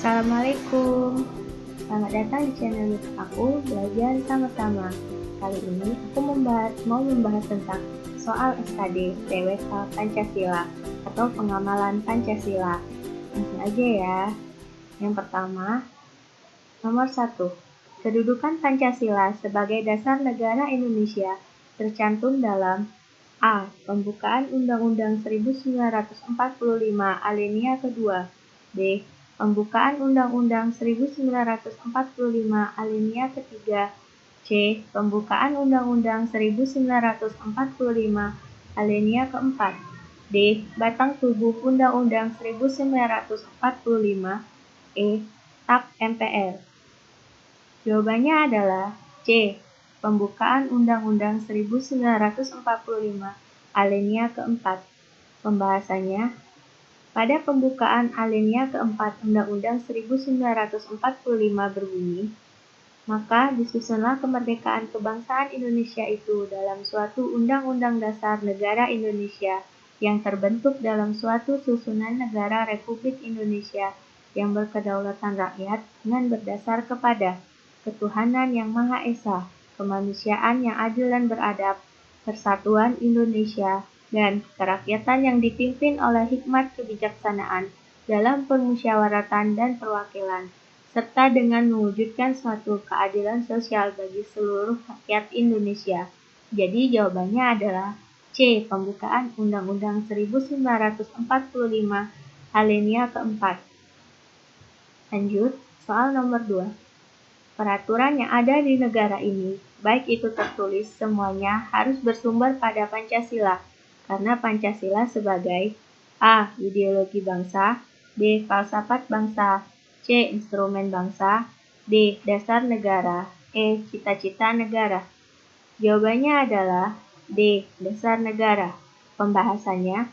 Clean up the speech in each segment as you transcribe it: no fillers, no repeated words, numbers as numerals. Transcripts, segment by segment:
Assalamualaikum. Selamat datang di channel YouTube aku, Belajar Sama-sama. Kali ini aku mau membahas tentang soal SKD TWK Pancasila atau pengamalan Pancasila. Langsung aja ya. Yang pertama, nomor 1. Kedudukan Pancasila sebagai dasar negara Indonesia tercantum dalam A. Pembukaan Undang-Undang 1945 alinea kedua. B. Pembukaan Undang-Undang 1945 alinea ketiga. C. Pembukaan Undang-Undang 1945 alinea keempat. D. Batang tubuh Undang-Undang 1945. E. TAP MPR. Jawabannya adalah C. Pembukaan Undang-Undang 1945 alinea keempat. Pembahasannya, pada pembukaan alinea keempat Undang-Undang 1945 berbunyi, maka disusunlah kemerdekaan kebangsaan Indonesia itu dalam suatu Undang-Undang Dasar Negara Indonesia yang terbentuk dalam suatu susunan negara Republik Indonesia yang berkedaulatan rakyat dengan berdasar kepada ketuhanan yang Maha Esa, kemanusiaan yang adil dan beradab, persatuan Indonesia, dan kerakyatan yang dipimpin oleh hikmat kebijaksanaan dalam permusyawaratan dan perwakilan, serta dengan mewujudkan suatu keadilan sosial bagi seluruh rakyat Indonesia. Jadi jawabannya adalah C. Pembukaan Undang-Undang 1945 alinea keempat. Lanjut, soal nomor 2. Peraturan yang ada di negara ini, baik itu tertulis, semuanya harus bersumber pada Pancasila, karena Pancasila sebagai A. Ideologi bangsa, B. Falsafat bangsa, C. Instrumen bangsa, D. Dasar negara, E. Cita-cita negara. Jawabannya adalah D. Dasar negara. Pembahasannya,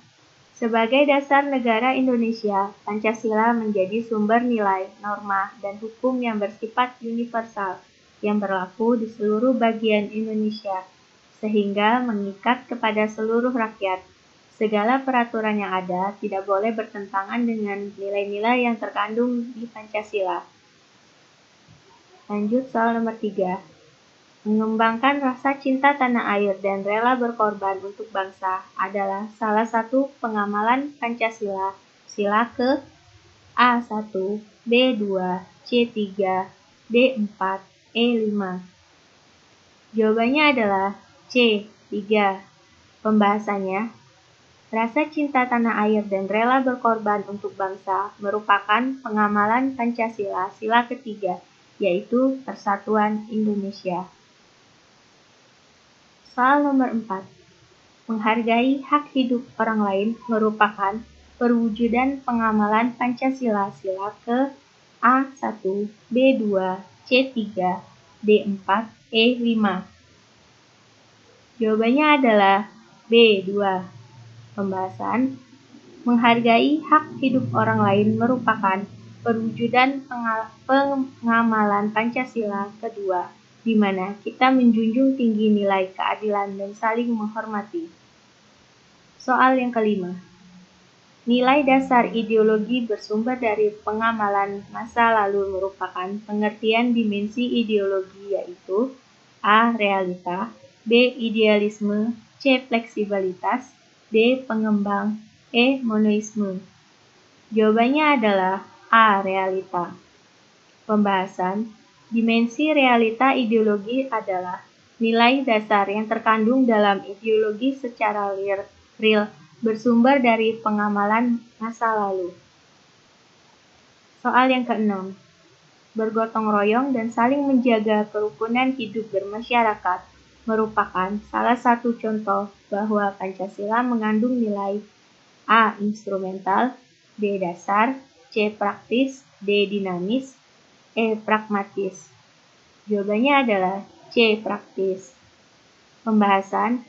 sebagai dasar negara Indonesia, Pancasila menjadi sumber nilai, norma, dan hukum yang bersifat universal, yang berlaku di seluruh bagian Indonesia, sehingga mengikat kepada seluruh rakyat. Segala peraturan yang ada tidak boleh bertentangan dengan nilai-nilai yang terkandung di Pancasila. Lanjut soal nomor 3. Mengembangkan rasa cinta tanah air dan rela berkorban untuk bangsa adalah salah satu pengamalan Pancasila. Sila ke A1, B2, C3, D4, E5. Jawabannya adalah C, 3. Pembahasannya, rasa cinta tanah air dan rela berkorban untuk bangsa merupakan pengamalan Pancasila sila ketiga, yaitu Persatuan Indonesia. Soal nomor 4. Menghargai hak hidup orang lain merupakan perwujudan pengamalan Pancasila sila ke A1, B2, C3, D4, E5. Jawabannya adalah B2. Pembahasan, menghargai hak hidup orang lain merupakan perwujudan pengamalan Pancasila kedua, di mana kita menjunjung tinggi nilai keadilan dan saling menghormati. Soal yang kelima. Nilai dasar ideologi bersumber dari pengamalan masa lalu merupakan pengertian dimensi ideologi, yaitu A. Realita, B. Idealisme, C. Fleksibilitas, D. Pengembang, E. Monoisme. Jawabannya adalah A. Realita. Pembahasan, dimensi realita ideologi adalah nilai dasar yang terkandung dalam ideologi secara real bersumber dari pengamalan masa lalu. Soal yang keenam. Bergotong royong dan saling menjaga kerukunan hidup bermasyarakat merupakan salah satu contoh bahwa Pancasila mengandung nilai A. Instrumental, B. Dasar, C. Praktis, D. Dinamis, E. Pragmatis. Jawabannya adalah C. Praktis. Pembahasan,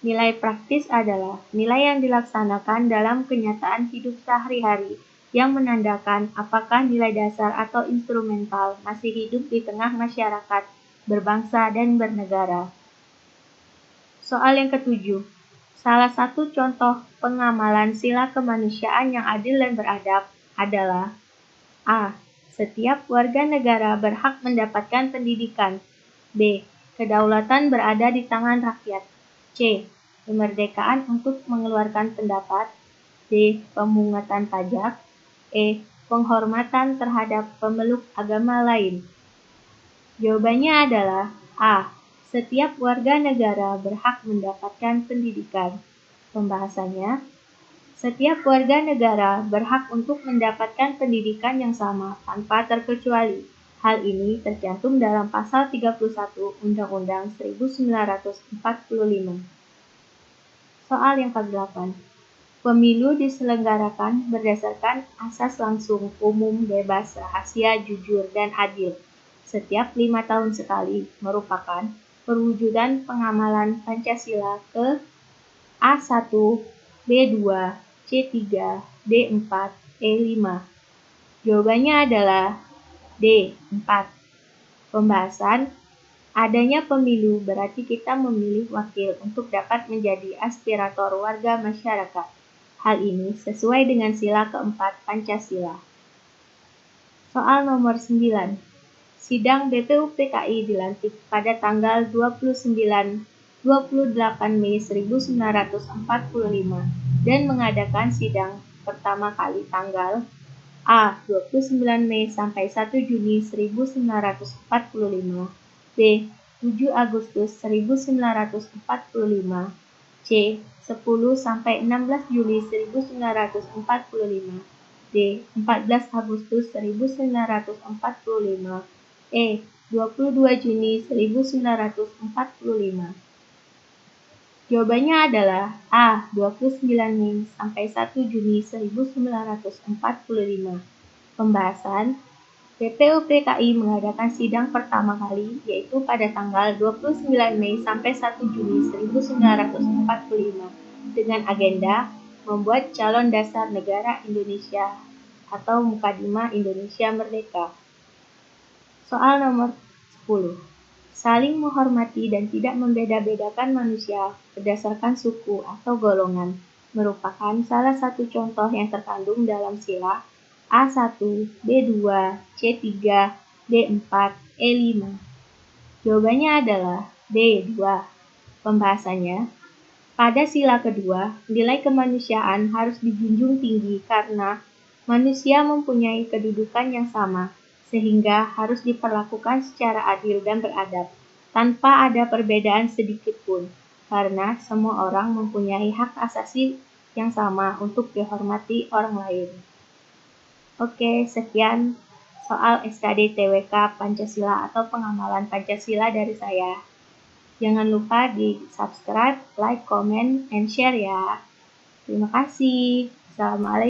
nilai praktis adalah nilai yang dilaksanakan dalam kenyataan hidup sehari-hari yang menandakan apakah nilai dasar atau instrumental masih hidup di tengah masyarakat berbangsa dan bernegara. Soal yang ketujuh. Salah satu contoh pengamalan sila kemanusiaan yang adil dan beradab adalah A. Setiap warga negara berhak mendapatkan pendidikan. B. Kedaulatan berada di tangan rakyat. C. Kemerdekaan untuk mengeluarkan pendapat. D. Pemungutan pajak. E. Penghormatan terhadap pemeluk agama lain. Jawabannya adalah A. Setiap warga negara berhak mendapatkan pendidikan. Pembahasannya, setiap warga negara berhak untuk mendapatkan pendidikan yang sama tanpa terkecuali. Hal ini tercantum dalam pasal 31 Undang-Undang 1945. Soal yang ke-8. Pemilu diselenggarakan berdasarkan asas langsung, umum, bebas, rahasia, jujur, dan adil. Setiap 5 tahun sekali merupakan perwujudan pengamalan Pancasila ke A1, B2, C3, D4, E5. Jawabannya adalah D4. Pembahasan, adanya pemilu berarti kita memilih wakil untuk dapat menjadi aspirator warga masyarakat. Hal ini sesuai dengan sila keempat Pancasila. Soal nomor 9. Sidang BPUPKI dilantik pada tanggal 28 Mei 1945 dan mengadakan sidang pertama kali tanggal A. 29 Mei sampai 1 Juni 1945, B. 7 Agustus 1945, C. 10 sampai 16 Juli 1945, D. 14 Agustus 1945, E. 22 Juni 1945. Jawabannya adalah A. 29 Mei sampai 1 Juni 1945. Pembahasan, BPUPKI mengadakan sidang pertama kali yaitu pada tanggal 29 Mei sampai 1 Juni 1945 dengan agenda membuat calon dasar negara Indonesia atau Mukadimah Indonesia Merdeka. Soal nomor 10. Saling menghormati dan tidak membeda-bedakan manusia berdasarkan suku atau golongan merupakan salah satu contoh yang terkandung dalam sila A1, B2, C3, D4, E5. Jawabannya adalah D2. Pembahasannya, pada sila kedua, nilai kemanusiaan harus dijunjung tinggi karena manusia mempunyai kedudukan yang sama, sehingga harus diperlakukan secara adil dan beradab, tanpa ada perbedaan sedikit pun, karena semua orang mempunyai hak asasi yang sama untuk dihormati orang lain. Oke, sekian soal SKD TWK Pancasila atau pengamalan Pancasila dari saya. Jangan lupa di subscribe, like, comment, and share ya. Terima kasih. Assalamualaikum.